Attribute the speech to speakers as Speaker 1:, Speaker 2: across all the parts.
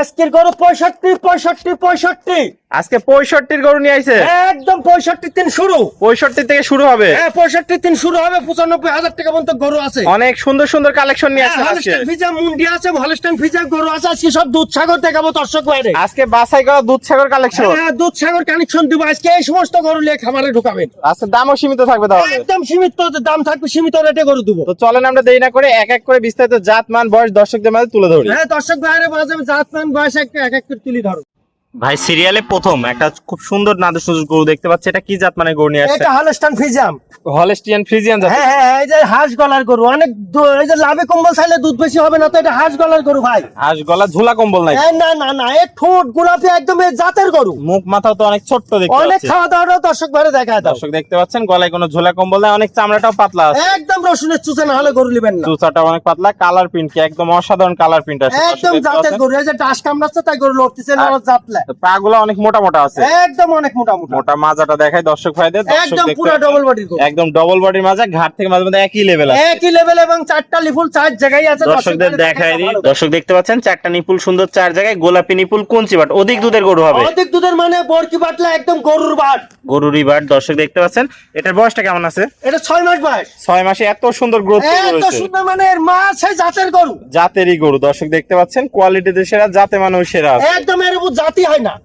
Speaker 1: আজকের গরু 65
Speaker 2: আজকে 65 গরু নিয়ে আইছে।
Speaker 1: একদম 65 দিন শুরু।
Speaker 2: 65 থেকে শুরু হবে।
Speaker 1: হ্যাঁ 65 দিন শুরু হবে। 95,000 টাকা পর্যন্ত গরু আছে।
Speaker 2: অনেক সুন্দর সুন্দর কালেকশন নিয়ে আসছে আজকে।
Speaker 1: হলস্টাইন ফ্রিজিয়ান মুন্ডি আছে, হলস্টাইন ফ্রিজিয়ান গরু আছে। আজকে সব দুধ সাগর দেখাবো দর্শক ভাইরে।
Speaker 2: আজকে বাছাই করা দুধ সাগর কালেকশন।
Speaker 1: হ্যাঁ দুধ সাগর কানেকশন দিব আজকে। এই সমস্ত গরু নিয়ে খামারে ঢুকাবেন।
Speaker 2: আজকে দামও সীমিত থাকবে তাহলে।
Speaker 1: একদম সীমিত দাম থাকবে, সীমিত রেটে গরু দেবো।
Speaker 2: তো চলেন আমরা দেরি না করে এক এক করে বিস্তারিত জাত মান বয়স দর্শকদের মাঝে তুলে ধরি।
Speaker 1: হ্যাঁ দর্শক ভাইরে মাঝে জাতমান বয়স এক এক করে তুলি ধরো।
Speaker 2: ভাই সিরিয়ালে প্রথম একটা খুব সুন্দর নাদুস গরু দেখতে পাচ্ছি। এটা কি জাত মানে গরু নিয়ে আসছে?
Speaker 1: এটা হলস্টাইন ফ্রিজিয়ান।
Speaker 2: হলস্টিয়ান ফ্রিজিয়ান জাত।
Speaker 1: হ্যাঁ হ্যাঁ এই যে হাঁস গলার গরু অনেক এই যে লাভে কম্বল চাইলে দুধ বেশি হবে না, তো এটা হাঁস গলার গরু ভাই।
Speaker 2: হাঁস গলা ঝোলা কম্বল নাই।
Speaker 1: না না না এই ঠোঁট গোলাপি একদম এই জাতের গরু।
Speaker 2: মুখ মাথাও তো অনেক ছোট্ট দেখতে
Speaker 1: অনেক
Speaker 2: পাচ্ছি।
Speaker 1: খাওয়া দাওয়া দর্শক ভাইরে দেখায় দাও।
Speaker 2: দর্শক দেখতে পাচ্ছেন গলায় কোনো ঝোলা কম্বল নাই, অনেক চামড়াটাও পাতলা আছে।
Speaker 1: একদম রসুনের চুচে না হলে গরু নেবেন না।
Speaker 2: চুচাটা অনেক পাতলা, কালার প্রিন্ট কি একদম অসাধারণ কালার প্রিন্ট আছে।
Speaker 1: একদম জাতের গরু। এই যে ডাস কামড়াচ্ছে তাই গরু লড়তেছে না, জাতলে
Speaker 2: পা গুলো অনেক মোটা মোটা আছে।
Speaker 1: একদম অনেক মোটা মোটা।
Speaker 2: মোটা মাজাটা দেখাই দর্শক ভাইদের।
Speaker 1: একদম পুরো ডবল বডির গরু।
Speaker 2: একদম ডবল বডির মাজা, ঘাট থেকে মাঝে মধ্যে একই লেভেল আছে।
Speaker 1: একই লেভেল এবং চারটা লিফুল চার জায়গায় আছে।
Speaker 2: দর্শকদের দেখাই দিই। দর্শক দেখতে পাচ্ছেন চারটা নিপুল সুন্দর চার জায়গায়, গোলাপি নিপুল কঞ্চি বাট অধিক দুধের গরু হবে।
Speaker 1: অধিক দুধের মানে বরকি বাটলা একদম গরুর বাট।
Speaker 2: গরুরই বাট। দর্শক দেখতে পাচ্ছেন এটার বয়সটা কেমন আছে?
Speaker 1: এটা 6 মাস বয়স।
Speaker 2: 6 মাসে এত সুন্দর গ্রোথ
Speaker 1: এত
Speaker 2: করেছে।
Speaker 1: সুন্দর মানে এর মা সেই জাতের গরু।
Speaker 2: জাতেরই গরু। দর্শক দেখতে পাচ্ছেন কোয়ালিটিতে সেরা, জাতে মানেও সেরা আছে।
Speaker 1: একদম এর উপর জাতি হয় না।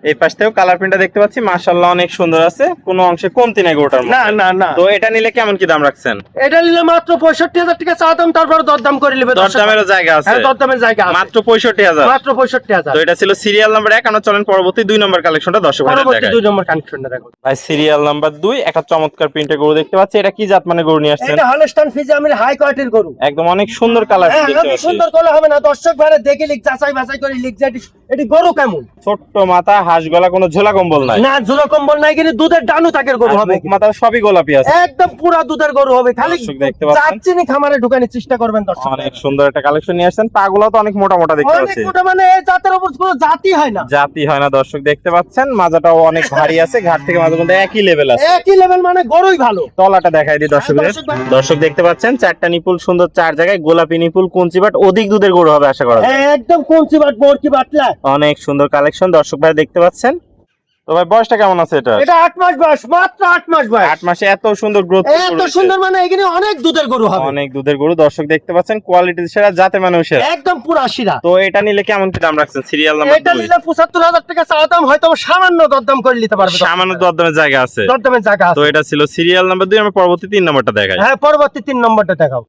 Speaker 2: এই পাশ থেকেও কালার প্রিন্টটা দেখতে পাচ্ছি, মাশাআল্লাহ অনেক সুন্দর আছে, কোনো অংশে কমতি নাই গরুটার মধ্যে।
Speaker 1: না না না
Speaker 2: তো এটা নিলে কেমন কি দাম রাখছেন?
Speaker 1: এটা নিলে মাত্র 65,000 টাকা চা দাম, তারপর দরদাম করে নেবে।
Speaker 2: দরদামেরও জায়গা আছে।
Speaker 1: হ্যাঁ দরদামের জায়গা আছে।
Speaker 2: মাত্র 65,000।
Speaker 1: মাত্র 65,000।
Speaker 2: তো এটা ছিল সিরিয়াল নাম্বার 1। আমরা চলেন পরবর্তী 2 নম্বর কালেকশনটা দর্শক ভাইদের
Speaker 1: পরবর্তী
Speaker 2: দেখাই।
Speaker 1: 2 নম্বর কানেকশনটা দেখো।
Speaker 2: ভাই সিরিয়াল নাম্বার 2 একটা চমৎকার প্রিন্টের গরু দেখতে পাচ্ছি। এটা কি জাত মানে গরু নিয়ে আসছেন?
Speaker 1: এটা হলস্টাইন ফ্রিজিয়ানের হাই কোয়ালিটির গরু।
Speaker 2: একদম অনেক সুন্দর কালার
Speaker 1: হ্যাঁ
Speaker 2: দেখতে
Speaker 1: আমি
Speaker 2: পাচ্ছি।
Speaker 1: সুন্দর করলে হবে না, দর্শক ভাইরা দেখে লিখ যাচাই বাছাই করে লিখ যে এটি গরু কেমন।
Speaker 2: ছোট্ট মাথা, হাঁস গলা, কোনো ঝোলা কম্বল নাই।
Speaker 1: না ঝুলো কম্বল নাই, কিন্তু দুধের ডানু তাকের গরু
Speaker 2: আর
Speaker 1: হবে।
Speaker 2: মুখ মাথা সবই গোলাপি আছে।
Speaker 1: একদম পুরা দুধের গরু হবে। খালি
Speaker 2: দর্শক দেখতে পাচ্ছেন।
Speaker 1: চাচ্ছিনি খামারে ঢুকানোর চেষ্টা করবেন দর্শক।
Speaker 2: অনেক সুন্দর একটা কালেকশন নিয়ে আসছেন। পাগুলো তো অনেক মোটা মোটা দেখতে
Speaker 1: অনেক
Speaker 2: পাচ্ছি।
Speaker 1: মোটা মানে এই জাতের উপর কোনো জাতি হয় না।
Speaker 2: জাতি হয় না। দর্শক দেখতে পাচ্ছেন মাজাটাও অনেক ভারী আছে, ঘাট থেকে মাঝে মধ্যে একই লেভেল আছে।
Speaker 1: একই লেভেল মানে গরুই ভালো।
Speaker 2: তলাটা দেখাই দিই দর্শকদের। দর্শক দেখতে পাচ্ছেন চারটা নিপুল সুন্দর চার জায়গায়, গোলাপি নিপুল কঞ্চি বাট অধিক দুধের গরু হবে আশা করা যায়।
Speaker 1: একদম কঞ্চি বাট বরকি বাটলা।
Speaker 2: অনেক সুন্দর কালেকশন দর্শক ভাই দেখতে পাচ্ছেন। তো ভাই বয়সটা কেমন আছে এটা?
Speaker 1: এটা 8 মাস বয়স, মাত্র 8 মাস বয়স।
Speaker 2: 8 মাসে এত সুন্দর গ্রোথ।
Speaker 1: এত সুন্দর মানে এখানে অনেক দুধের গরু হবে।
Speaker 2: অনেক দুধের গরু। দর্শক দেখতে পাচ্ছেন কোয়ালিটি সেরা, জাতে মানেও সেরা।
Speaker 1: একদম পুরা শিরা।
Speaker 2: তো এটা নিলে কেমন কি দাম রাখছেন? Serial number 2।
Speaker 1: এটা নিলে 75,000 টাকা চা দাম, হয়তো সামান্য দরদাম করে নিতে পারবে।
Speaker 2: সামান্য দরদামের জায়গা আছে।
Speaker 1: দরদামের জায়গা
Speaker 2: তো
Speaker 1: আছে।
Speaker 2: এটা ছিল সিরিয়াল নাম্বার 2। আমরা পরবর্তী 3 নম্বরটা দেখাই।
Speaker 1: হ্যাঁ পরবর্তী 3 নম্বরটা দেখাও।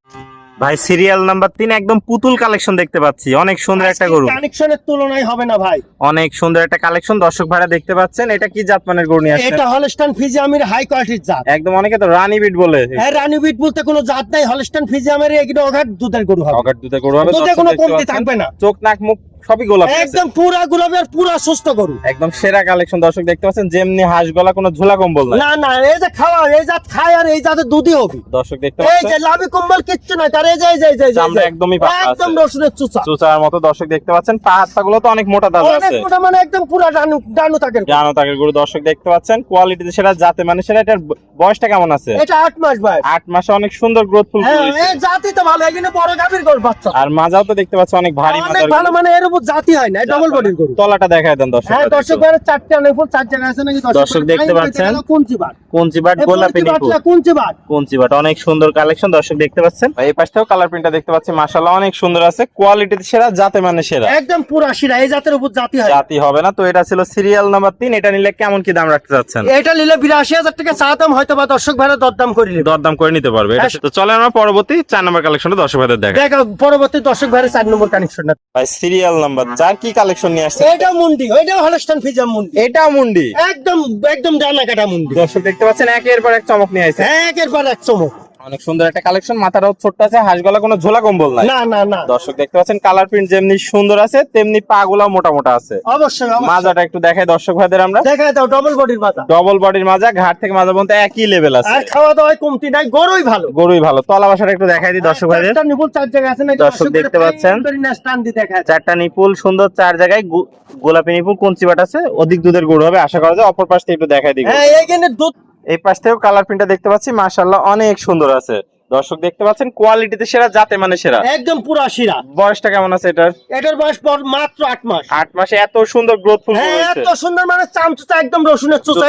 Speaker 2: ভাই সিরিয়াল নাম্বার 3 একদম পুতুল কালেকশন দেখতে পাচ্ছি। অনেক সুন্দর একটা গরু।
Speaker 1: কানেকশনের তুলনায় হবে না ভাই।
Speaker 2: অনেক সুন্দর একটা কালেকশন দর্শক ভাইরা দেখতে পাচ্ছেন। এটা কি জাত মানের গরু নিয়ে আসছেন?
Speaker 1: এটা হলস্টাইন ফ্রিজিয়ানের হাই কোয়ালিটির জাত।
Speaker 2: একদম অনেকে তো রানী বিট বলে।
Speaker 1: হ্যাঁ রানী বিট বলতে কোনো জাত নাই। হলস্টাইন ফ্রিজিয়ানের এগুলো অগাধ দুধের গরু হবে।
Speaker 2: অগাধ দুধের গরু হবে।
Speaker 1: দুধে
Speaker 2: দর্শক
Speaker 1: কোনো
Speaker 2: দেখতে
Speaker 1: কমতি
Speaker 2: পাচ্ছেন।
Speaker 1: থাকবে না।
Speaker 2: চোখ নাক মুখ সবই গোলাপি আছে।
Speaker 1: একদম পুরা গোলাপি আর পুরা সুস্থ গরু।
Speaker 2: একদম সেরা কালেকশন দর্শক দেখতে পাচ্ছেন। যেমনি হাঁস গলা, কোনো ঝোলা কম্বল নাই।
Speaker 1: না না এই যে খাওয়া এই জাত খায় আর এই জাতের দুধই হবে।
Speaker 2: দর্শক দেখতে
Speaker 1: এই
Speaker 2: পাচ্ছেন
Speaker 1: যে লাভি কম্বল কিচ্ছু না, তার এই যে এই যে এই যে
Speaker 2: চামড়া একদমই পাতলা আছে।
Speaker 1: একদম রসুনের চুচা।
Speaker 2: চুচার মতো দর্শক দেখতে পাচ্ছেন। পা হাত পা গুলো তো অনেক মোটা তাজা
Speaker 1: অনেক
Speaker 2: আছে।
Speaker 1: মোটা মানে একদম পুরা ডানু তাকের গরু।
Speaker 2: জানো তাকে গরু দর্শক দেখতে পাচ্ছেন। কোয়ালিটিতে সেরা, জাতে মানে সেরা। এটার বয়সটা কেমন আছে?
Speaker 1: এটা 8 মাস বয়স।
Speaker 2: 8 মাসে অনেক সুন্দর গ্রোথফুল
Speaker 1: হ্যাঁ এই জাতি তো ভালো, এখানে বড় গাভীর গরু বাচ্চা।
Speaker 2: আর মাজাও তো দেখতে পাচ্ছেন অনেক ভারী
Speaker 1: অনেক
Speaker 2: মাজার
Speaker 1: ভালো
Speaker 2: গরু।
Speaker 1: মানে এর উপর জাতি হয় না, ডবল বডির গরু।
Speaker 2: তলাটা দেখায় দেন দর্শক।
Speaker 1: হ্যাঁ দর্শক ভাইরা চারটে আনেপুর চার জায়গা আছে নাকি
Speaker 2: দর্শক দেখতে পাচ্ছেন।
Speaker 1: কোনচি বাট
Speaker 2: কঞ্চি বাট, গোলাপি নিপুল
Speaker 1: কোনচি বাট।
Speaker 2: কঞ্চি বাট অনেক সুন্দর কালেকশন দর্শক দেখতে পাচ্ছেন। এই পাশ থেকেও কালার প্রিন্টটা দেখতে পাচ্ছি, মাশাআল্লাহ অনেক সুন্দর আছে। কোয়ালিটিতে সেরা, জাতে মানে সেরা।
Speaker 1: একদম পুরা শিরা, এই জাতের উপর জাতি হয়।
Speaker 2: জাতি হবে না। তো এটা ছিল সিরিয়াল নাম্বার 3। এটা নিলে কেমন কি দাম রাখতে চাচ্ছেন?
Speaker 1: এটা নিলে 82,000 টাকা চা দাম, হয়তো বা দর্শক ভাইরা দরদাম করে নেবে।
Speaker 2: দরদাম করে নিতে পারবে। তো চলে আমরা পরবর্তী 4 নম্বর কালেকশনটা দর্শক ভাইদের দেখাই।
Speaker 1: দেখো পরবর্তী দর্শক ভাইরা 4 নম্বর কানেকশনটা।
Speaker 2: ভাই সিরিয়াল নাম্বার 4 কি কালেকশন নিয়ে আসছে?
Speaker 1: এটা মুন্ডি, ওইটাও হলস্টাইন ফ্রিজিয়ান মুন্ডি।
Speaker 2: এটা মুন্ডি।
Speaker 1: একদম একদম ডানা কাটা মুন্ডি।
Speaker 2: দর্শক দেখতে পাচ্ছেন একের পর এক চমক নিয়ে আসছে।
Speaker 1: একের পর এক চমক।
Speaker 2: অনেক সুন্দর একটা কালেকশন। মাথাটাও ছোট্ট আছে, হাঁস গলা, কোনো ঝোলা কম্বল নাই।
Speaker 1: না না না
Speaker 2: দর্শক দেখতে পাচ্ছেন কালার প্রিন্ট যেমনি সুন্দর আছে, তেমনি পা গুলাও মোটা মোটা আছে।
Speaker 1: অবশ্যই
Speaker 2: মাজাটা একটু দেখাই দর্শক ভাইদের আমরা।
Speaker 1: দেখা দাও ডবল বডির মাথা।
Speaker 2: ডবল বডির মাজা, ঘাট থেকে মাজা পর্যন্ত একই লেভেল আছে।
Speaker 1: আর খাওয়া দাওয়ায় কমতি নাই, গরুই ভালো।
Speaker 2: গরুই ভালো। তলা বাসাটা একটু দেখাই দিই দর্শক ভাইদের।
Speaker 1: চারটা নিপুল চার জায়গা আছে নাকি
Speaker 2: দর্শক দেখতে পাচ্ছেন।
Speaker 1: স্টান দি দেখা যায়।
Speaker 2: চারটা নিপুল সুন্দর চার জায়গায়, গোলাপি নিপুল কঞ্চি বাট আছে। অধিক দুধের গরু হবে আশা করা যায়। অপর পাশ থেকে একটু দেখাই দিই।
Speaker 1: হ্যাঁ এইখানে দুধ।
Speaker 2: এই পাশ থেকেও কালার প্রিন্টটা দেখতে পাচ্ছি, মাশাআল্লাহ অনেক সুন্দর আছে। দর্শক দেখতে পাচ্ছেন কোয়ালিটিতে সেরা, জাতে মানে সেরা,
Speaker 1: একদম পুরা শিরা।
Speaker 2: বয়সটা কেমন আছে এটার?
Speaker 1: এটার বয়স মাত্র 8 মাস।
Speaker 2: 8 মাসে এত সুন্দর গ্রোথফুল
Speaker 1: হ্যাঁ,
Speaker 2: হয়েছে।
Speaker 1: এত সুন্দর মানে চামচুচা একদম রসুনের চোচা।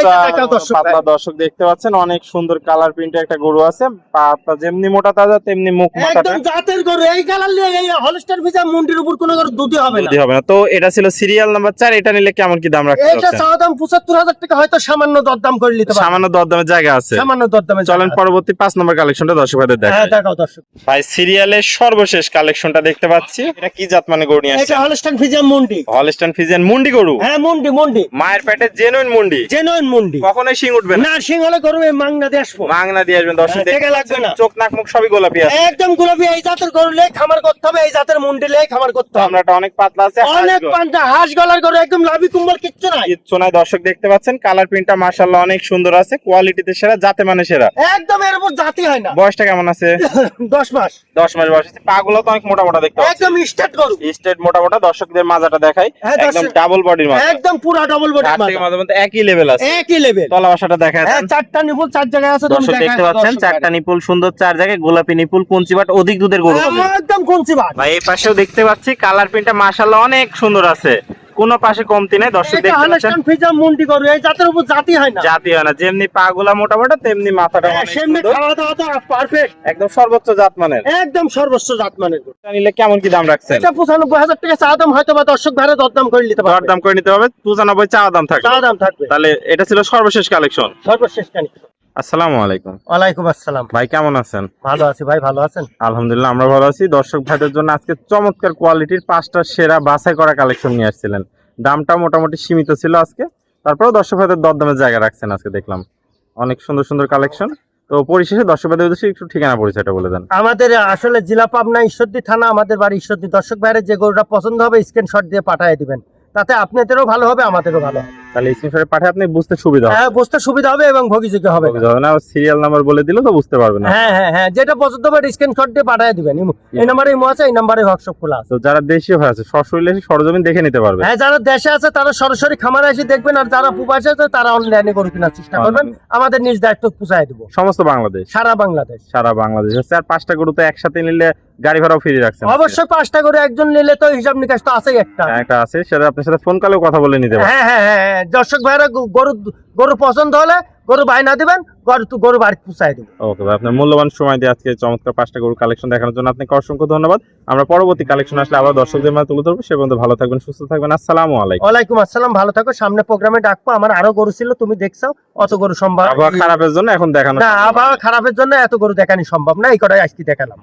Speaker 2: পাতলা দর্শক দেখতে পাচ্ছেন, অনেক সুন্দর কালার প্রিন্টের একটা গরু আছে। পাতা যেমনি মোটা তাজা তেমনি মুখ মাথাটা
Speaker 1: একদম জাতের গরু। এই কালার নিয়ে এই হলস্টার ফিজা মুন্ডির উপর কোনো গরু দুধই হবে না।
Speaker 2: দুধই হবে না। তো এটা ছিল সিরিয়াল নাম্বার 4। এটা নিলে কেমন কি দাম রাখতে
Speaker 1: এটা
Speaker 2: পারছেন?
Speaker 1: চাওয়া দাম 75,000 টাকা, হয়তো সামান্য দরদাম করে নিতে পারবেন।
Speaker 2: সামান্য দরদামের জায়গা আছে।
Speaker 1: সামান্য দরদামে
Speaker 2: চলেন পরবর্তী 5 নম্বর কালেকশনটা দর্শক ভাইদের দেখাই।
Speaker 1: হ্যাঁ, দেখাও দর্শক
Speaker 2: ভাই সিরিয়ালের সর্বশেষ কালেকশনটা দেখতে পাচ্ছি। এটা কি জাত মানে গরু নিয়ে আসছে?
Speaker 1: এটা হলস্টাইন ফিজিয়ান মুন্ডি।
Speaker 2: হলস্টাইন ফিজিয়ান মুন্ডি গরু।
Speaker 1: হ্যাঁ, মুন্ডি মুন্ডি।
Speaker 2: মায়ের পেটে জেনুইন মুন্ডি।
Speaker 1: জেনুইন মুন্ডি।
Speaker 2: কখনোই শিং উঠবে না।
Speaker 1: না, সিং হলে গরু এই মাংনা দিয়ে আসবো।
Speaker 2: মাংনা দিয়ে আসবেন দর্শক।
Speaker 1: হ্যাঁ, টাকা লাগবে না।
Speaker 2: চোখ নাক মুখ সবই গোলাপি আছে।
Speaker 1: একদম গোলাপি। এই জাতের গরু লে খামার করতে হবে, এই জাতের মুন্ডি লে খামার করতে হবে।
Speaker 2: আমরাটা অনেক পাতলা আছে,
Speaker 1: অনেক পান্তা হাঁস গলার গরু, একদম লাভি কুম্বল কিচ্ছু নাই।
Speaker 2: কিচ্ছু নাই। দর্শক দেখতে পাচ্ছেন কালার প্রিন্টটা মাশাআল্লাহ অনেক সুন্দর আছে, কোয়ালিটিতে সেরা, জাতে মানে সেরা।
Speaker 1: একদম এর উপর জাতি হয় না।
Speaker 2: বয়সটা কেমন আছে?
Speaker 1: 10 মাস।
Speaker 2: 10 মাস বয়স আছে। পাগুলো তো অনেক মোটা মোটা দেখতে পাচ্ছি।
Speaker 1: একদম স্টেট গরু।
Speaker 2: স্টেট মোটা মোটা। দর্শকদের মাজাটা দেখাই,
Speaker 1: হ্যাঁ,
Speaker 2: একদম
Speaker 1: দর্শক-
Speaker 2: ডাবল বডির মাথা।
Speaker 1: একদম পুরা ডবল বডি
Speaker 2: হাত থেকে মাঝে মধ্যে একই লেভেল আছে।
Speaker 1: একই লেভেল।
Speaker 2: তলা বাসাটা দেখায়
Speaker 1: হ্যাঁ, 4টা নিপুল 4 জায়গায় আছে। তুমি
Speaker 2: দর্শক দেখতে পাচ্ছেন 4টা নিপুল সুন্দর, 4 জায়গায় গোলাপি নিপুল, কুঞ্চিবাট, অধিক দুধের গরু হবে।
Speaker 1: একদম কোনছি বাট।
Speaker 2: ভাই এই পাশেও দেখতে পাচ্ছি কালার প্রিন্টটা মাশাআল্লাহ অনেক সুন্দর আছে, কোনো পাশে কমতি নাই। দর্শক
Speaker 1: এটা
Speaker 2: দেখতে পাচ্ছেন
Speaker 1: হলস্টাইন ফিজিয়ান মুন্ডি গরু, এই জাতের উপর জাতি হয় না।
Speaker 2: জাতি হয় না। যেমনি পাগুলা মোটা মোটা তেমনি মাথাটা অনেক
Speaker 1: সেমনি
Speaker 2: সুন্দর,
Speaker 1: খাওয়া দাওয়া তো পারফেক্ট।
Speaker 2: একদম সর্বোচ্চ জাত মানের।
Speaker 1: একদম সর্বোচ্চ জাত মানের গরু।
Speaker 2: এটা নিলে কেমন কি দাম রাখছেন?
Speaker 1: এটা 95,000 টাকা চা দাম, হয়তো বা দর্শক ভাইরা দরদাম করে নিতে পারবে।
Speaker 2: দাম করে নিতে হবে। 95 চাওয়া দাম থাকবে।
Speaker 1: চা দাম থাকবে।
Speaker 2: তাহলে এটা ছিল সর্বশেষ কালেকশন।
Speaker 1: সর্বশেষ কানি।
Speaker 2: আসসালামু আলাইকুম।
Speaker 1: ওয়ালাইকুম আসসালাম।
Speaker 2: ভাই কেমন আছেন?
Speaker 1: ভালো আছি ভাই, ভালো আছেন?
Speaker 2: আলহামদুলিল্লাহ আমরা ভালো আছি। দর্শক ভাইদের জন্য আজকে চমৎকার কোয়ালিটির 5টা সেরা বাছাই করা কালেকশন নিয়ে আসছিলেন। দামটা মোটামুটি সীমিত ছিল আজকে, তারপরেও দর্শক ভাইদের দরদামের জায়গা রাখছেন আজকে দেখলাম। অনেক সুন্দর সুন্দর কালেকশন। তো পরিশেষে দর্শক ভাইদের উদ্দেশ্যে একটু ঠিকানা পরিচয়টা বলে দেন।
Speaker 1: আমাদের আসলে জেলা পাবনা, ঈশ্বরদী থানা, আমাদের বাড়ি ঈশ্বরদী। দর্শক ভাইরা যে গরুটা পছন্দ হবে স্ক্রিনশট দিয়ে পাঠিয়ে দিবেন, তাতে আপনাদেরও ভালো হবে, আমাদেরও ভালো হবে।
Speaker 2: তাহলে স্ক্রিনশটে পাঠিয়ে আপনি বুঝতে সুবিধা হবে।
Speaker 1: হ্যাঁ, বুঝতে সুবিধা হবে এবং ভোগীযোগ্য হবে।
Speaker 2: না সিরিয়াল নাম্বার বলে দিলে তো বুঝতে পারবে না।
Speaker 1: হ্যাঁ হ্যাঁ হ্যাঁ, যেটা পছন্দ হবে স্ক্রিনশট দিয়ে পাঠিয়ে দিবেন। এই নাম্বারে ইমো আছে, এই নাম্বারে হোয়াটসঅ্যাপ খোলা আছে।
Speaker 2: তো যারা দেশীয় হয়ে আছে সশরীরে এসে সরজমিন দেখে নিতে পারবে।
Speaker 1: হ্যাঁ, যারা দেশে আছে তারা সরাসরি খামারে এসে দেখবেন, আর যারা প্রবাসে আছে তারা অনলাইনে গরু কেনার চেষ্টা করবেন। আমাদের নিজ দায়িত্ব পৌঁছায় দেবো
Speaker 2: সমস্ত বাংলাদেশ,
Speaker 1: সারা বাংলাদেশ।
Speaker 2: সারা বাংলাদেশ হচ্ছে। আর 5টা গরু তো একসাথে নিলে গাড়ি ভাড়াও ফ্রি রাখছেন।
Speaker 1: অবশ্যই 5টা করে একজন নিলে তো হিসাব নিকাশ তো আছেই একটা।
Speaker 2: একটা আছে, সেটা আপনার সাথে ফোন কলেও কথা বলে নিতে পারবেন।
Speaker 1: হ্যাঁ হ্যাঁ হ্যাঁ হ্যাঁ, দর্শক ভাইরা গরু গরু পছন্দ হলে গরু বায়না দিবেন, গরু বাড়ি পৌঁছায় দেবো।
Speaker 2: ওকে ভাই, আপনার মূল্যবান সময় দিয়ে আজকে চমৎকার 5টা গরু কালেকশন দেখানোর জন্য আপনাকে অসংখ্য ধন্যবাদ। আমরা পরবর্তী কালেকশন আসলে আবার দর্শকদের মাঝে তুলে ধরবো। সে পর্যন্ত ভালো থাকবেন, সুস্থ থাকবেন। আসসালামু আলাইকুম।
Speaker 1: ওয়ালাইকুম আসসালাম, ভালো থাকো। সামনে প্রোগ্রামে ডাকবো। আমার আরো গরু ছিল, তুমি দেখছো, অত গরু সম্ভব
Speaker 2: আবহাওয়া খারাপের জন্য এখন দেখানো
Speaker 1: না। আবহাওয়া খারাপের জন্য এত গরু দেখানি সম্ভব না, এই কটাই আজকে দেখালাম।